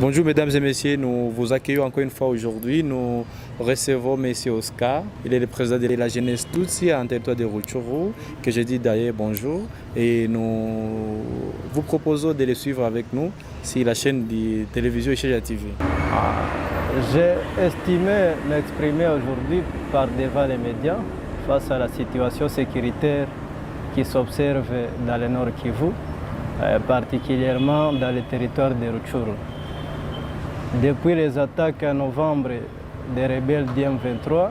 Bonjour mesdames et messieurs, nous vous accueillons encore une fois aujourd'hui. Nous recevons M. Oscar, il est le président de la jeunesse Tutsi en territoire de Rutshuru, que je dis d'ailleurs bonjour. Et nous vous proposons de le suivre avec nous sur la chaîne de télévision Isheja TV. J'ai estimé m'exprimer aujourd'hui par devant les médias face à la situation sécuritaire qui s'observe dans le Nord Kivu, particulièrement dans le territoire de Rutshuru. Depuis les attaques en novembre des rebelles d'M23,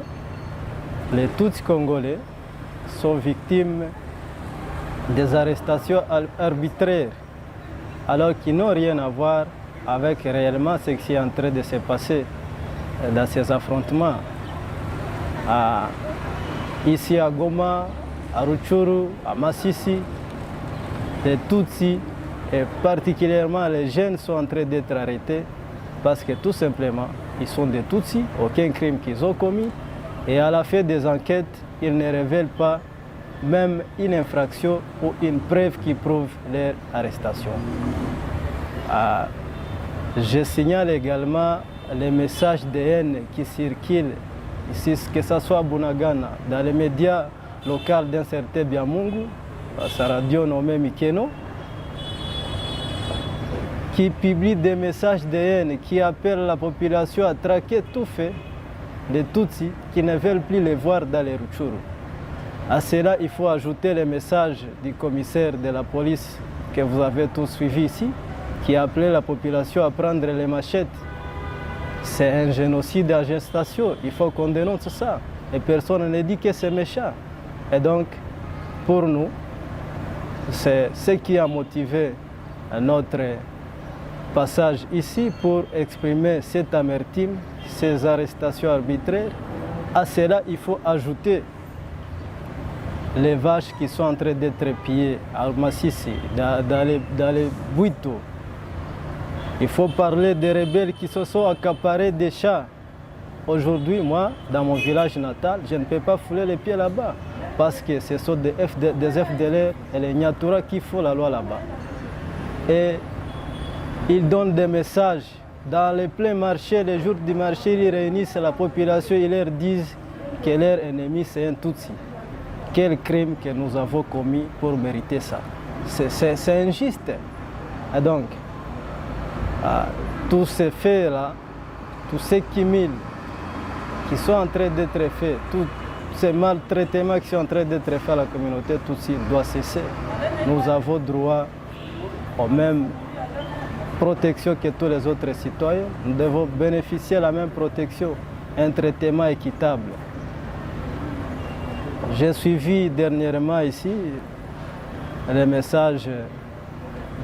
les Tutsis congolais sont victimes des arrestations arbitraires alors qu'ils n'ont rien à voir avec réellement ce qui est en train de se passer dans ces affrontements. Ici à Goma, à Rutshuru, à Masisi, les Tutsis et particulièrement les jeunes sont en train d'être arrêtés parce que tout simplement, ils sont des Tutsis, aucun crime qu'ils ont commis, et à la fin des enquêtes, ils ne révèlent pas même une infraction ou une preuve qui prouve leur arrestation. Je signale également les messages de haine qui circulent ici, que ce soit à Bunagana, dans les médias locaux d'un certain Biamungu, sa radio nommée Mikeno, qui publie des messages de haine, qui appellent la population à traquer tout fait les Tutsis qui ne veulent plus les voir dans les Rutshuru. À cela, il faut ajouter les messages du commissaire de la police que vous avez tous suivi ici, qui appelait la population à prendre les machettes. C'est un génocide à gestation, il faut qu'on dénonce ça. Et personne ne dit que c'est méchant. Et donc, pour nous, c'est ce qui a motivé notre passage ici pour exprimer cette amertume, ces arrestations arbitraires. À cela, il faut ajouter les vaches qui sont en train d'être pillées à Masisi, dans les Bouito. Il faut parler des rebelles qui se sont accaparés des chats. Aujourd'hui, moi, dans mon village natal, je ne peux pas fouler les pieds là-bas parce que ce sont des FDLR et les Nyatura qui font la loi là-bas. Et ils donnent des messages dans les pleins marchés, les jours du marché, ils réunissent la population, ils leur disent que leur ennemi c'est un Tutsi. Quel crime que nous avons commis pour mériter ça? C'est injuste. Et donc, tous ces faits-là, tous ces cumuls qui sont en train d'être faits, tous ces maltraitements qui sont en train d'être faits à la communauté Tutsi doivent cesser. Nous avons droit aux mêmes protection que tous les autres citoyens. Nous devons bénéficier de la même protection, un traitement équitable. J'ai suivi dernièrement ici les messages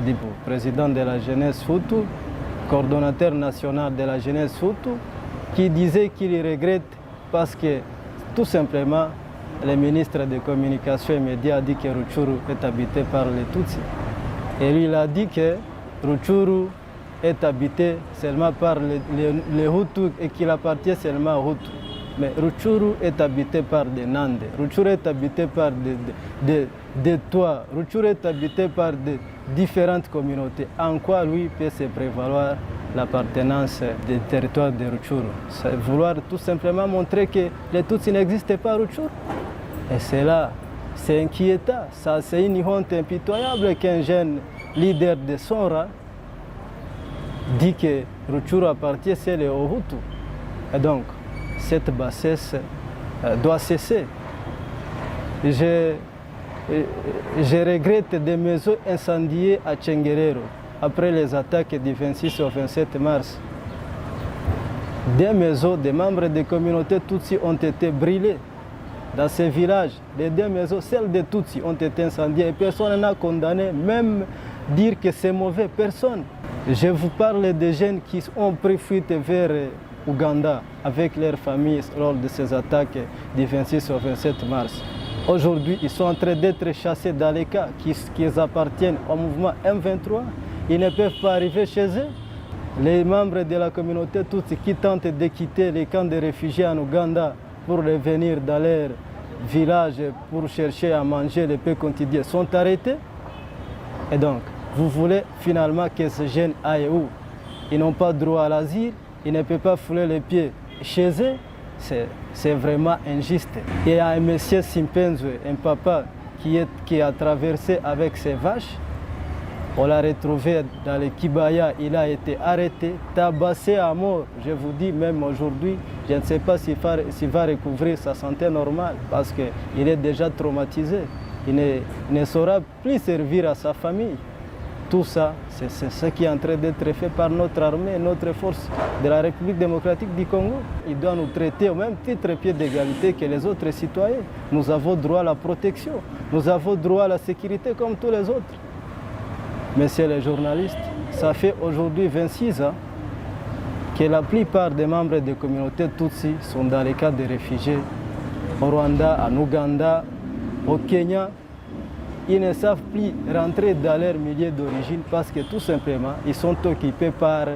du président de la jeunesse Hutu, coordonnateur national de la jeunesse Hutu, qui disait qu'il regrette parce que tout simplement le ministre de Communication et Médias a dit que Rutshuru est habité par les Tutsis. Et lui il a dit que Rutshuru est habité seulement par les Hutus et qu'il appartient seulement aux Hutus. Mais Rutshuru est habité par des Nande, Rutshuru est habité par des Tois, Rutshuru est habité par différentes communautés. En quoi lui peut se prévaloir l'appartenance des territoires de Rutshuru? C'est vouloir tout simplement montrer que les Tutsis n'existent pas à Rutshuru. Et c'est là, c'est inquiétant. Ça, c'est une honte impitoyable qu'un jeune leader de Sonra dit que Rutshuru appartient seul aux Hutus. Et donc, cette bassesse doit cesser. Je regrette des maisons incendiées à Tchenguerero après les attaques du 26 au 27 mars. Des maisons des membres des communautés Tutsis ont été brûlées dans ces villages. Les deux maisons, celles des Tutsis, ont été incendiées et personne n'a condamné, même dire que c'est mauvais, personne. Je vous parle des jeunes qui ont pris fuite vers Ouganda avec leurs familles lors de ces attaques du 26 au 27 mars. Aujourd'hui, ils sont en train d'être chassés dans les cas qui appartiennent au mouvement M23. Ils ne peuvent pas arriver chez eux. Les membres de la communauté Tutsi qui tentent de quitter les camps de réfugiés en Ouganda pour revenir dans leur village pour chercher à manger le pain quotidien sont arrêtés. Et donc, vous voulez finalement que ces jeunes aillent où? ils n'ont pas droit à l'asile, ils ne peuvent pas fouler les pieds chez eux. C'est vraiment injuste. Il y a un monsieur Simpenzwe, un papa qui a traversé avec ses vaches. On l'a retrouvé dans le Kibaya, il a été arrêté, tabassé à mort. Je vous dis, même aujourd'hui, je ne sais pas s'il va recouvrir sa santé normale parce qu'il est déjà traumatisé. Il ne saura plus servir à sa famille. Tout ça, c'est ce qui est en train d'être fait par notre armée, notre force de la République démocratique du Congo. Il doit nous traiter au même titre pied d'égalité que les autres citoyens. Nous avons droit à la protection, nous avons droit à la sécurité comme tous les autres. Messieurs les journalistes, ça fait aujourd'hui 26 ans que la plupart des membres des communautés Tutsi sont dans les camps de réfugiés au Rwanda, en Ouganda, au Kenya. Ils ne savent plus rentrer dans leur milieu d'origine parce que tout simplement, ils sont occupés par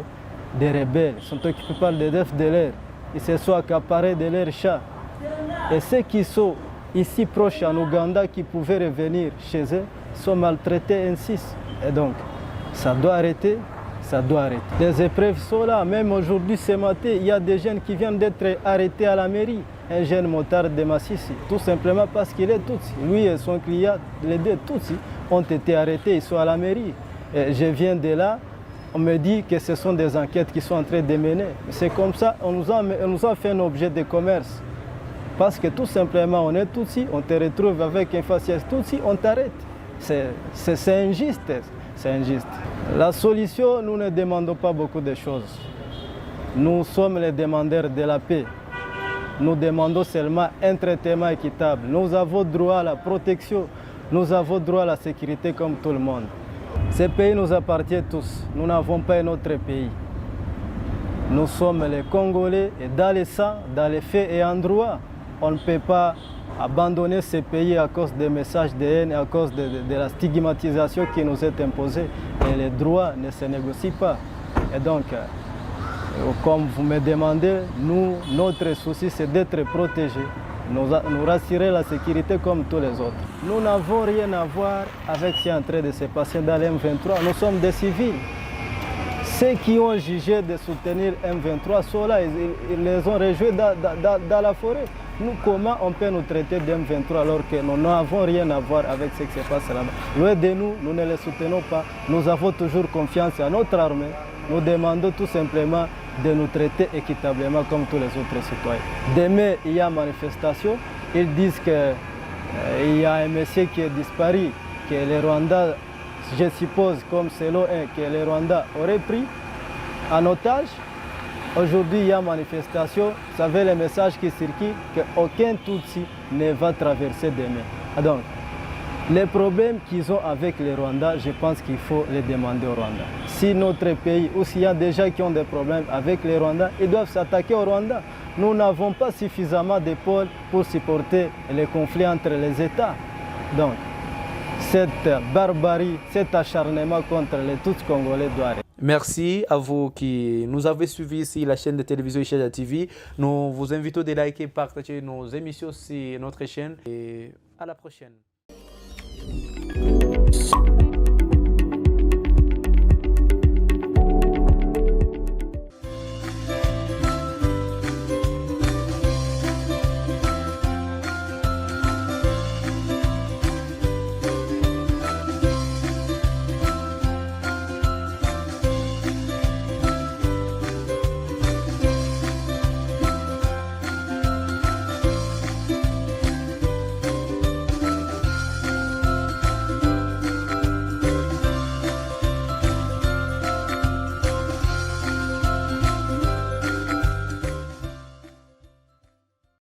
des rebelles, ils sont occupés par des FDLR. Ils se sont accaparés de leurs chats. Et ceux qui sont ici proches en Ouganda, qui pouvaient revenir chez eux, sont maltraités ainsi. Et donc, ça doit arrêter, ça doit arrêter. Les épreuves sont là. Même aujourd'hui, ce matin, il y a des jeunes qui viennent d'être arrêtés à la mairie. Un jeune motard de Massissi, tout simplement parce qu'il est Tutsi. Lui et son client, les deux Tutsi, ont été arrêtés, ils sont à la mairie. Et je viens de là, on me dit que ce sont des enquêtes qui sont en train de mener. C'est comme ça, on nous a fait un objet de commerce. Parce que tout simplement, on est Tutsi, on te retrouve avec un faciès Tutsi, on t'arrête. C'est injuste, c'est injuste. La solution, nous ne demandons pas beaucoup de choses. Nous sommes les demandeurs de la paix. Nous demandons seulement un traitement équitable. Nous avons droit à la protection, nous avons droit à la sécurité comme tout le monde. Ce pays nous appartient tous. Nous n'avons pas un autre pays. Nous sommes les Congolais et dans les sangs, dans les faits et en droit, on ne peut pas abandonner ce pays à cause des messages de haine, à cause de la stigmatisation qui nous est imposée. Et les droits ne se négocient pas. Et donc, comme vous me demandez, notre souci c'est d'être protégés, nous rassurer la sécurité comme tous les autres. Nous n'avons rien à voir avec ce qui est en train de se passer dans l'M23. Nous sommes des civils. Ceux qui ont jugé de soutenir M23 sont là, ils les ont rejoints dans la forêt. Nous, comment on peut nous traiter d'M23 alors que nous n'avons rien à voir avec ce qui se passe là-bas? Loin de nous, nous ne les soutenons pas. Nous avons toujours confiance en notre armée. Nous demandons tout simplement de nous traiter équitablement comme tous les autres citoyens. Demain, il y a manifestation. Ils disent qu'il y a un monsieur qui est disparu, que les Rwandais, je suppose, comme selon eux, que les Rwandais auraient pris en otage. Aujourd'hui, il y a manifestation. Vous savez, le message qui circule, qu'aucun Tutsi ne va traverser demain. Donc, les problèmes qu'ils ont avec les Rwandais, je pense qu'il faut les demander aux Rwandais. Si notre pays, ou s'il y a des gens qui ont des problèmes avec les Rwandais, ils doivent s'attaquer aux Rwandais. Nous n'avons pas suffisamment d'épaules pour supporter les conflits entre les États. Donc, cette barbarie, cet acharnement contre les Tutsis congolais doit arrêter. Merci à vous qui nous avez suivis ici la chaîne de télévision Ishaja TV. Nous vous invitons à liker et partager nos émissions sur notre chaîne. Et à la prochaine.